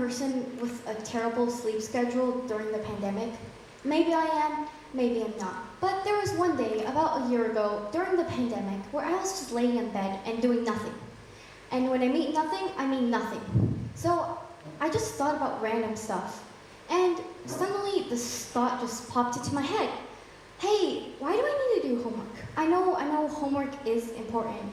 person with a terrible sleep schedule during the pandemic? Maybe I am, maybe I'm not. But there was one day, about a year ago, during the pandemic, where I was just laying in bed and doing nothing. And when I mean nothing, I mean nothing. So I just thought about random stuff. And suddenly this thought just popped into my head. Hey, why do I need to do homework? I know homework is important.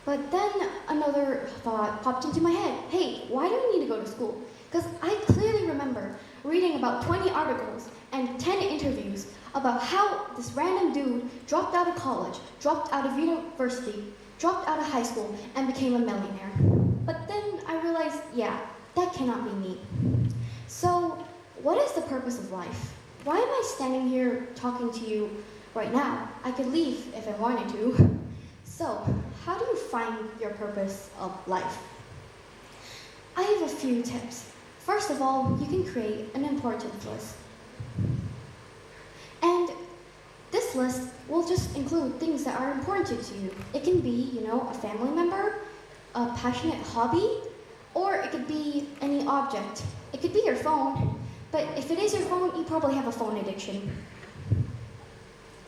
But then another thought popped into my head. Hey, why do I need to go to school? Because I clearly remember reading about 20 articles and 10 interviews about how this random dude dropped out of college, dropped out of university, dropped out of high school, and became a millionaire. But then I realized, yeah, that cannot be me. So, what is the purpose of life? Why am I standing here talking to you right now? I could leave if I wanted to. So, how do you find your purpose of life? I have a few tips. First of all, you can create an importance list. And this list will just include things that are important to you. It can be, a family member, a passionate hobby, or it could be any object. It could be your phone, but if it is your phone, you probably have a phone addiction.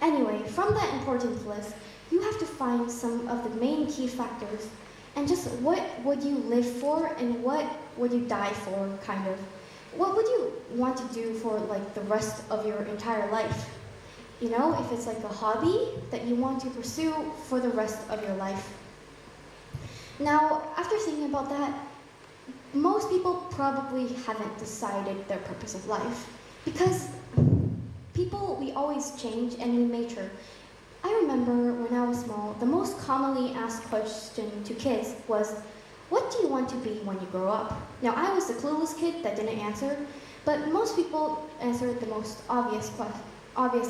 Anyway, from that importance list, you have to find some of the main key factors and just what would you live for and what would you die for, kind of. What would you want to do for the rest of your entire life? If it's like a hobby that you want to pursue for the rest of your life. Now, after thinking about that, most people probably haven't decided their purpose of life because people, we always change and we mature. I remember when I was small, the most commonly asked question to kids was, what do you want to be when you grow up? Now, I was the clueless kid that didn't answer, but most people answered the most obvious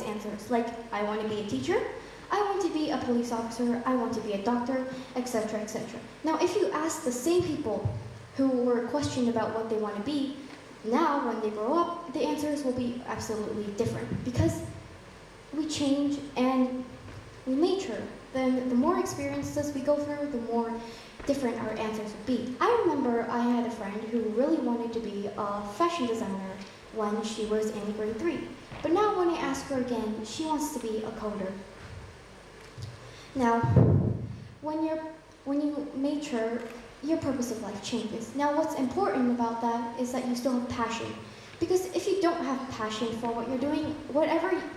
answers, like, I want to be a teacher, I want to be a police officer, I want to be a doctor, etc., etc. Now, if you ask the same people who were questioned about what they want to be, now when they grow up, the answers will be absolutely different because we change and we mature. Then the more experiences we go through, the more different our answers would be. I remember I had a friend who really wanted to be a fashion designer when she was in grade 3. But now when I ask her again, she wants to be a coder. Now, when you mature, your purpose of life changes. Now, what's important about that is that you still have passion. Because if you don't have passion for what you're doing,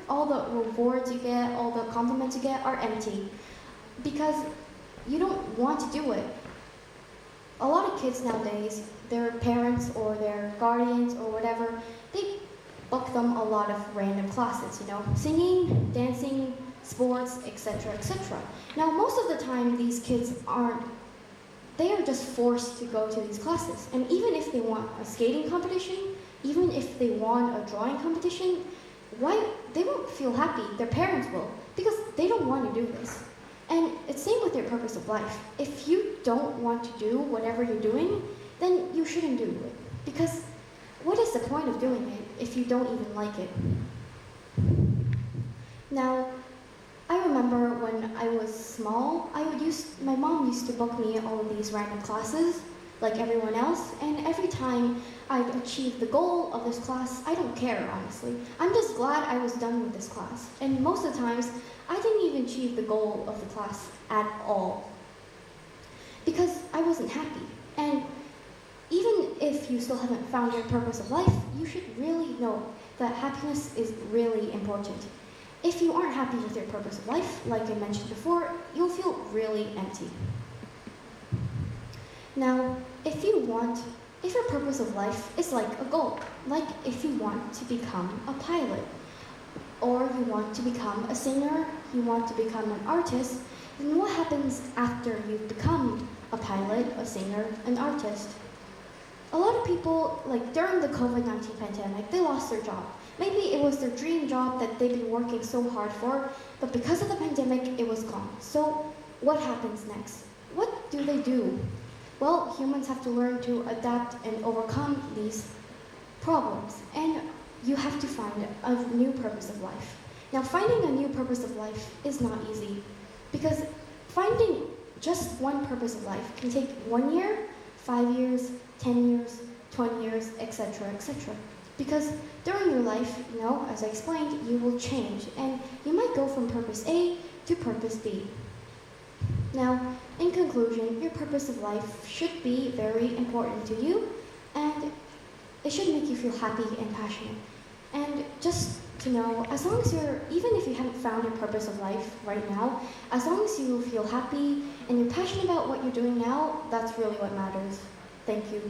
all the rewards you get, all the compliments you get are empty. Because you don't want to do it. A lot of kids nowadays, their parents or their guardians or whatever, they book them a lot of random classes, singing, dancing, sports, etc., etc. Now, most of the time, these kids they are just forced to go to these classes. And even if they want a skating competition, even if they want a drawing competition, they won't feel happy, their parents will, because they don't want to do this. And it's same with your purpose of life. If you don't want to do whatever you're doing, then you shouldn't do it. Because what is the point of doing it if you don't even like it? Now, I remember when I was small, my mom used to book me all of these random classes, like everyone else, and every time I'd achieve the goal of this class, I don't care, honestly. I'm just glad I was done with this class. And most of the times, I didn't even achieve the goal of the class at all. Because I wasn't happy. And even if you still haven't found your purpose of life, you should really know that happiness is really important. If you aren't happy with your purpose of life, like I mentioned before, you'll feel really empty. Now, if your purpose of life is like a goal, like if you want to become a pilot, or you want to become a singer, you want to become an artist, then what happens after you've become a pilot, a singer, an artist? A lot of people, during the COVID-19 pandemic, they lost their job. Maybe it was their dream job that they've been working so hard for, but because of the pandemic, it was gone. So what happens next? What do they do? Well, humans have to learn to adapt and overcome these problems, and you have to find a new purpose of life. Now, finding a new purpose of life is not easy, because finding just one purpose of life can take 1 year, 5 years, 10 years, 20 years, etc., etc. Because during your life, as I explained, you will change, and you might go from purpose A to purpose B. Now, in conclusion, your purpose of life should be very important to you, and it should make you feel happy and passionate. And just to know, as long as even if you haven't found your purpose of life right now, as long as you feel happy and you're passionate about what you're doing now, that's really what matters. Thank you.